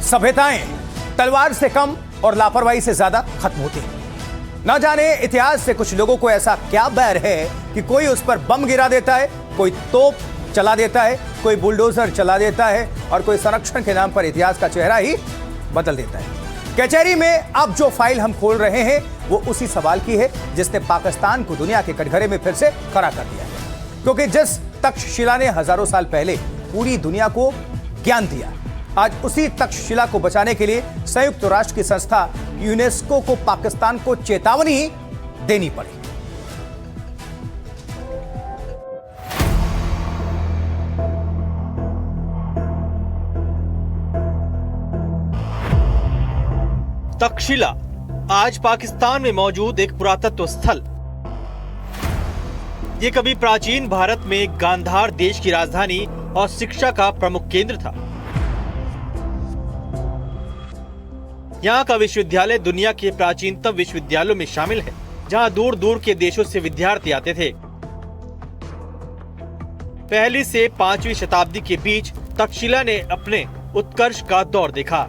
सभ्यताएं तलवार से कम और लापरवाही से ज्यादा खत्म होती हैं। न जाने इतिहास से कुछ लोगों को ऐसा क्या बैर है कि कोई उस पर बम गिरा देता है, कोई तोप चला देता है, कोई बुलडोजर चला देता है और कोई संरक्षण के नाम पर इतिहास का चेहरा ही बदल देता है। कचहरी में अब जो फाइल हम खोल रहे हैं वो उसी सवाल की है जिसने पाकिस्तान को दुनिया के कटघरे में फिर से खड़ा कर दिया है। क्योंकि जिस तक्षशिला ने हजारों साल पहले पूरी दुनिया को ज्ञान दिया, आज उसी तक्षशिला को बचाने के लिए संयुक्त राष्ट्र की संस्था यूनेस्को को पाकिस्तान को चेतावनी देनी पड़ी। तक्षशिला आज पाकिस्तान में मौजूद एक पुरातत्व स्थल। ये कभी प्राचीन भारत में गांधार देश की राजधानी और शिक्षा का प्रमुख केंद्र था। यहाँ का विश्वविद्यालय दुनिया के प्राचीनतम विश्वविद्यालयों में शामिल है, जहाँ दूर दूर के देशों से विद्यार्थी आते थे। पहली से 5वीं शताब्दी के बीच तक्षशिला ने अपने उत्कर्ष का दौर देखा।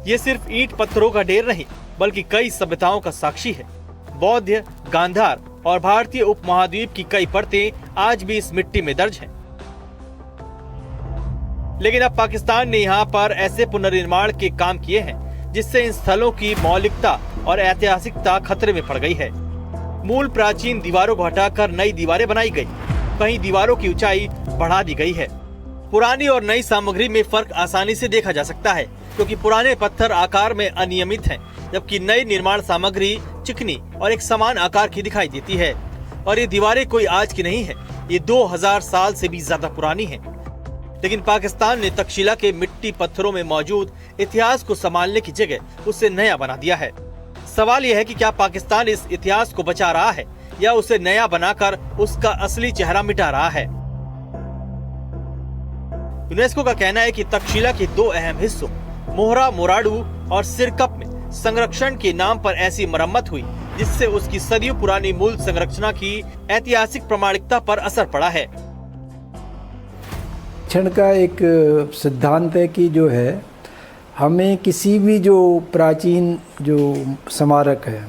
ये सिर्फ ईंट पत्थरों का ढेर नहीं, बल्कि कई सभ्यताओं का साक्षी है। बौद्ध, गांधार और भारतीय उपमहाद्वीप की कई परतें आज भी इस मिट्टी में दर्ज हैं। लेकिन अब पाकिस्तान ने यहाँ पर ऐसे पुनर्निर्माण के काम किए हैं जिससे इन स्थलों की मौलिकता और ऐतिहासिकता खतरे में पड़ गई है। मूल प्राचीन दीवारों को हटाकर नई दीवारें बनाई गई, कहीं दीवारों की ऊंचाई बढ़ा दी गई है। पुरानी और नई सामग्री में फर्क आसानी से देखा जा सकता है, क्योंकि पुराने पत्थर आकार में अनियमित हैं, जबकि नई निर्माण सामग्री चिकनी और एक समान आकार की दिखाई देती है। और ये दीवारें कोई आज की नहीं है, ये 2000 साल से भी ज्यादा पुरानी हैं। लेकिन पाकिस्तान ने तक्षशिला के मिट्टी पत्थरों में मौजूद इतिहास को संभालने की जगह उसे नया बना दिया है। सवाल यह है कि क्या पाकिस्तान इस इतिहास को बचा रहा है या उसे नया बनाकर उसका असली चेहरा मिटा रहा है। यूनेस्को का कहना है कि तक्षशिला के 2 अहम हिस्सों मोहरा मोराडू और सिरकप में संरक्षण के नाम पर ऐसी मरम्मत हुई जिससे उसकी सदियों पुरानी मूल संरचना की ऐतिहासिक प्रामाणिकता पर असर पड़ा है। क्षण का एक सिद्धांत है कि जो है हमें किसी भी जो प्राचीन जो स्मारक है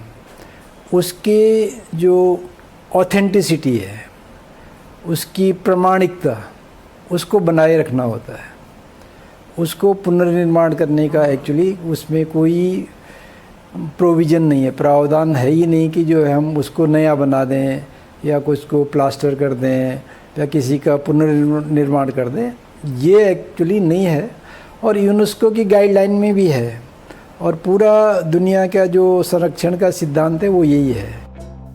उसके जो ऑथेंटिसिटी है, उसकी प्रामाणिकता, उसको बनाए रखना होता है। उसको पुनर्निर्माण करने का एक्चुअली उसमें कोई प्रोविज़न नहीं है, प्रावधान है ही नहीं कि जो है हम उसको नया बना दें या कुछ को प्लास्टर कर दें या किसी का पुनर्निर्माण कर दें। ये एक्चुअली नहीं है और यूनेस्को की गाइडलाइन में भी है और पूरा दुनिया का जो संरक्षण का सिद्धांत है वो यही है।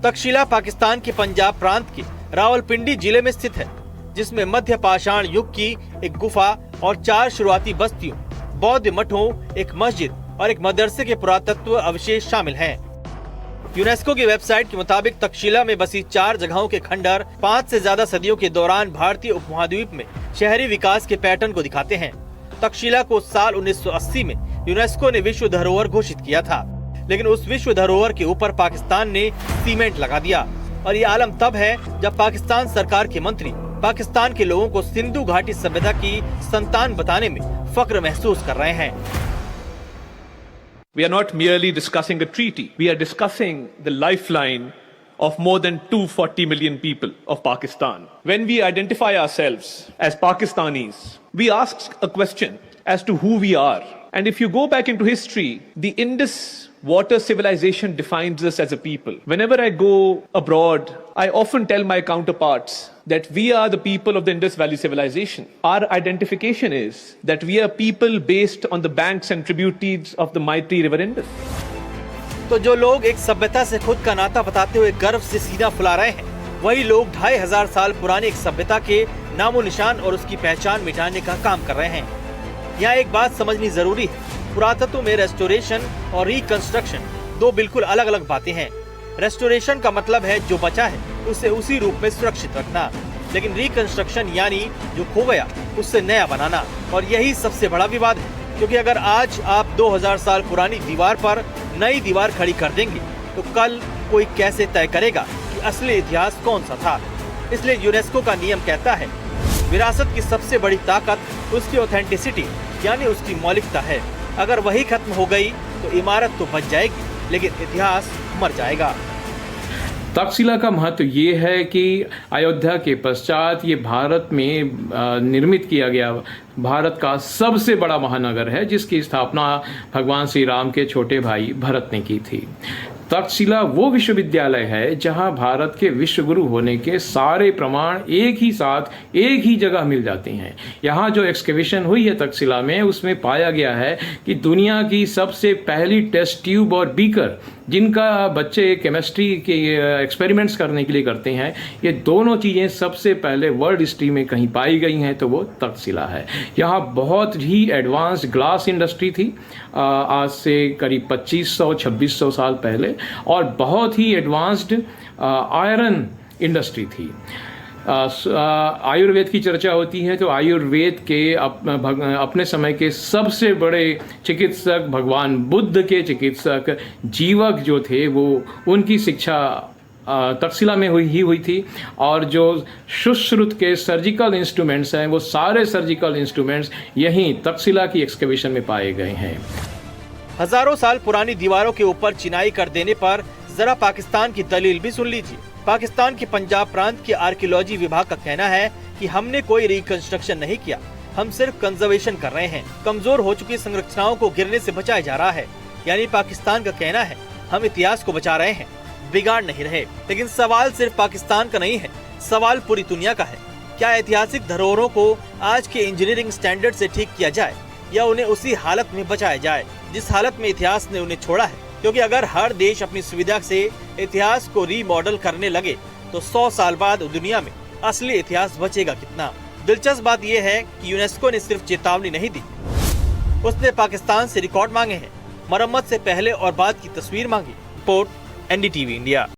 तक्षशिला पाकिस्तान के पंजाब प्रांत के रावलपिंडी जिले में स्थित है, जिसमें मध्य पाषाण युग की एक गुफा और 4 शुरुआती बस्तियों, बौद्ध मठों, एक मस्जिद और एक मदरसे के पुरातत्व अवशेष शामिल हैं। यूनेस्को की वेबसाइट के मुताबिक तक्षशिला में बसी 4 जगहों के खंडर 5 से ज्यादा सदियों के दौरान भारतीय उपमहाद्वीप में शहरी विकास के पैटर्न को दिखाते हैं। तक्षशिला को साल 1980 में यूनेस्को ने विश्व धरोहर घोषित किया था, लेकिन उस विश्व धरोहर के ऊपर पाकिस्तान ने सीमेंट लगा दिया। और ये आलम तब है जब पाकिस्तान सरकार के मंत्री पाकिस्तान के लोगों को सिंधु घाटी सभ्यता की संतान बताने में फख्र महसूस कर रहे हैं। We are not merely discussing a treaty. We are discussing the lifeline of more than 240 million people of Pakistan. When we identify ourselves as Pakistanis, we ask a question as to who we are. And if you go back into history, the Indus water civilization defines us as a people. Whenever I go abroad, I often tell my counterparts that we are the people of the Indus Valley civilization. Our identification is that we are people based on the banks and tributaries of the mighty river Indus. तो जो लोग एक सभ्यता से खुद का नाता बताते हुए गर्व से सीना फुला रहे हैं, वही लोग 2500 साल पुरानी एक सभ्यता के नामो निशान और उसकी पहचान मिटाने का काम कर रहे हैं। यहाँ एक बात समझनी जरूरी है, पुरातत्व में रेस्टोरेशन और रिकंस्ट्रक्शन 2 बिल्कुल अलग अलग बातें हैं। रेस्टोरेशन का मतलब है जो बचा है उसे उसी रूप में सुरक्षित रखना, लेकिन रिकंस्ट्रक्शन यानी जो खो गया उससे नया बनाना। और यही सबसे बड़ा विवाद है, क्योंकि अगर आज आप 2000 साल पुरानी दीवार पर नई दीवार खड़ी कर देंगे तो कल कोई कैसे तय करेगा कि असली इतिहास कौन सा था। इसलिए यूनेस्को का नियम कहता है विरासत की सबसे बड़ी ताकत उसकी ऑथेंटिसिटी यानी उसकी मौलिकता है। अगर वही खत्म हो गई तो इमारत तो बच जाएगी लेकिन इतिहास मर जाएगा। तक्षशिला का महत्व ये है कि अयोध्या के पश्चात ये भारत में निर्मित किया गया भारत का सबसे बड़ा महानगर है, जिसकी स्थापना भगवान श्री राम के छोटे भाई भरत ने की थी। तक्षशिला वो विश्वविद्यालय है जहां भारत के विश्वगुरु होने के सारे प्रमाण एक ही साथ एक ही जगह मिल जाते हैं। यहाँ जो एक्सकेवेशन हुई है तक्षशिला में, उसमें पाया गया है कि दुनिया की सबसे पहली टेस्ट ट्यूब और बीकर जिनका बच्चे केमिस्ट्री के एक्सपेरिमेंट्स करने के लिए करते हैं, ये दोनों चीज़ें सबसे पहले वर्ल्ड हिस्ट्री में कहीं पाई गई हैं तो वो तक्षशिला है। यहाँ बहुत ही एडवांस्ड ग्लास इंडस्ट्री थी आज से करीब 2500-2600 साल पहले, और बहुत ही एडवांस्ड आयरन इंडस्ट्री थी। आयुर्वेद की चर्चा होती है तो आयुर्वेद के अपने समय के सबसे बड़े चिकित्सक, भगवान बुद्ध के चिकित्सक जीवक जो थे, वो उनकी शिक्षा तक्षशिला में हुई थी। और जो सुश्रुत के सर्जिकल इंस्ट्रूमेंट्स हैं, वो सारे सर्जिकल इंस्ट्रूमेंट्स यहीं तक्षशिला की एक्सकेवेशन में पाए गए हैं। हजारों साल पुरानी दीवारों के ऊपर चिनाई कर देने पर जरा पाकिस्तान की दलील भी सुन लीजिए। पाकिस्तान के पंजाब प्रांत के आर्कियोलॉजी विभाग का कहना है कि हमने कोई रिकंस्ट्रक्शन नहीं किया, हम सिर्फ कंजर्वेशन कर रहे हैं। कमजोर हो चुकी संरचनाओं को गिरने से बचाया जा रहा है। यानी पाकिस्तान का कहना है हम इतिहास को बचा रहे हैं, बिगाड़ नहीं रहे। लेकिन सवाल सिर्फ पाकिस्तान का नहीं है, सवाल पूरी दुनिया का है। क्या ऐतिहासिक धरोहरों को आज के इंजीनियरिंग स्टैंडर्ड से ठीक किया जाए या उन्हें उसी हालत में बचाया जाए जिस हालत में इतिहास ने उन्हें छोड़ा है? क्योंकि अगर हर देश अपनी सुविधा से इतिहास को रीमॉडल करने लगे तो 100 साल बाद दुनिया में असली इतिहास बचेगा कितना? दिलचस्प बात यह है कि यूनेस्को ने सिर्फ चेतावनी नहीं दी, उसने पाकिस्तान से रिकॉर्ड मांगे हैं, मरम्मत से पहले और बाद की तस्वीर मांगी। Report NDTV India.